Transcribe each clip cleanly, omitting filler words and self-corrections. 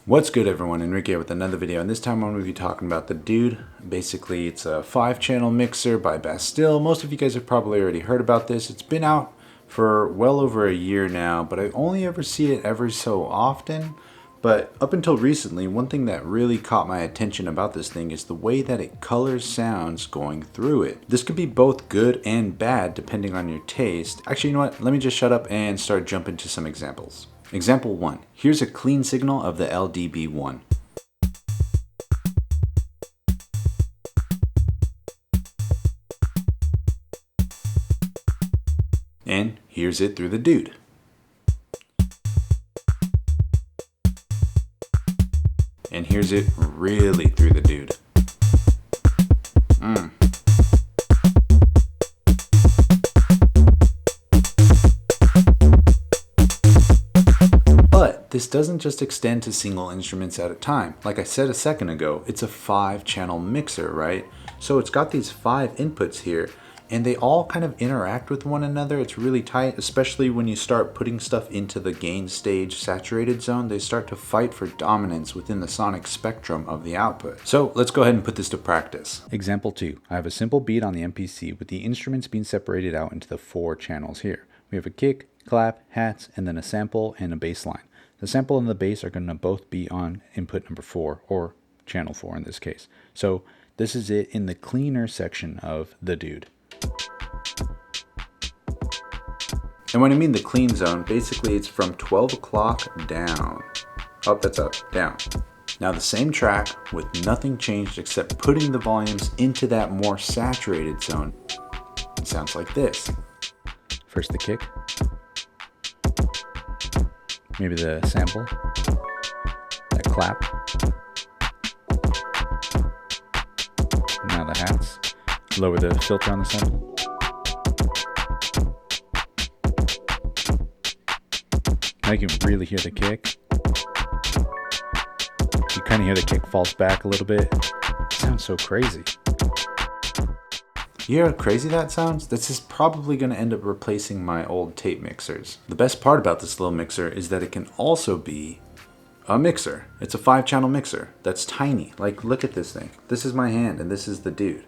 What's good everyone, Enrique with another video, and this time I'm going to be talking about the Dude. Basically it's a 5-channel mixer by Bastl. Most of you guys have probably already heard about this. It's been out for well over a year now, but I only ever see it every so often. But up until recently, one thing that really caught my attention about this thing is the way that it colors sounds going through it. This could be both good and bad depending on your taste. Actually, you know what? Let me just shut up and start jumping to some examples. Example 1. Here's a clean signal of the LDB1. And here's it through the Dude. And here's it really through the Dude. But this doesn't just extend to single instruments at a time. Like I said a second ago, it's a 5-channel mixer, right? So it's got these 5 inputs here, and they all kind of interact with one another. It's really tight, especially when you start putting stuff into the gain stage saturated zone. They start to fight for dominance within the sonic spectrum of the output. So let's go ahead and put this to practice. Example 2. I have a simple beat on the MPC with the instruments being separated out into the 4 channels here. We have a kick, clap, hats, and then a sample and a bass line. The sample and the bass are going to both be on input number 4, or channel 4 in this case. So this is it in the cleaner section of the Dude. And when I mean the clean zone, basically it's from 12 o'clock down. Oh, that's up, down. Now the same track with nothing changed except putting the volumes into that more saturated zone. It sounds like this. First the kick. Maybe the sample. That clap. Now the hats. Lower the filter on the sample. Now you can really hear the kick. You kind of hear the kick falls back a little bit. It sounds so crazy. You hear how crazy that sounds? This is probably going to end up replacing my old tape mixers. The best part about this little mixer is that it can also be a mixer. It's a 5-channel mixer that's tiny. Like, look at this thing. This is my hand and this is the Dude.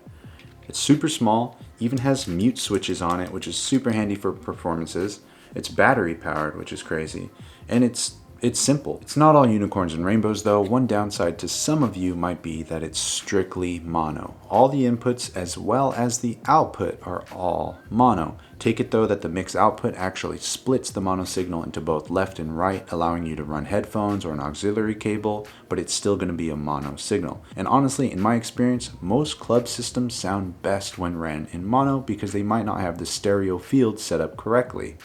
It's super small, even has mute switches on it, which is super handy for performances. It's battery powered, which is crazy. And it's simple. It's not all unicorns and rainbows though. One downside to some of you might be that it's strictly mono. All the inputs as well as the output are all mono. Take it though that the mix output actually splits the mono signal into both left and right, allowing you to run headphones or an auxiliary cable, but it's still going to be a mono signal. And honestly, in my experience, most club systems sound best when ran in mono because they might not have the stereo field set up correctly.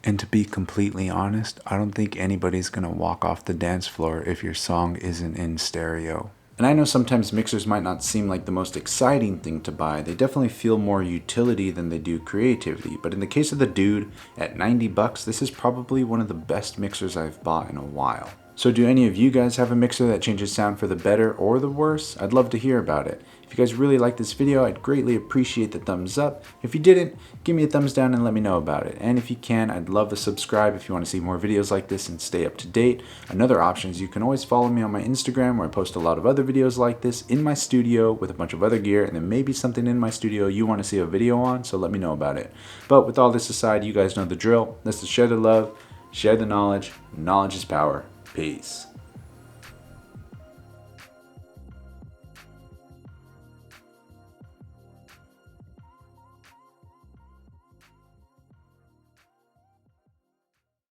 And to be completely honest, I don't think anybody's gonna walk off the dance floor if your song isn't in stereo. And I know sometimes mixers might not seem like the most exciting thing to buy. They definitely feel more utility than they do creativity. But in the case of the Dude, at 90 bucks, this is probably one of the best mixers I've bought in a while. So do any of you guys have a mixer that changes sound for the better or the worse? I'd love to hear about it. If you guys really like this video, I'd greatly appreciate the thumbs up. If you didn't, give me a thumbs down and let me know about it. And if you can, I'd love to subscribe if you want to see more videos like this and stay up to date. Another option is you can always follow me on my Instagram, where I post a lot of other videos like this in my studio with a bunch of other gear, and there may be something in my studio you want to see a video on, so let me know about it. But with all this aside, you guys know the drill. Let's share the love, share the knowledge. Knowledge is power. Peace.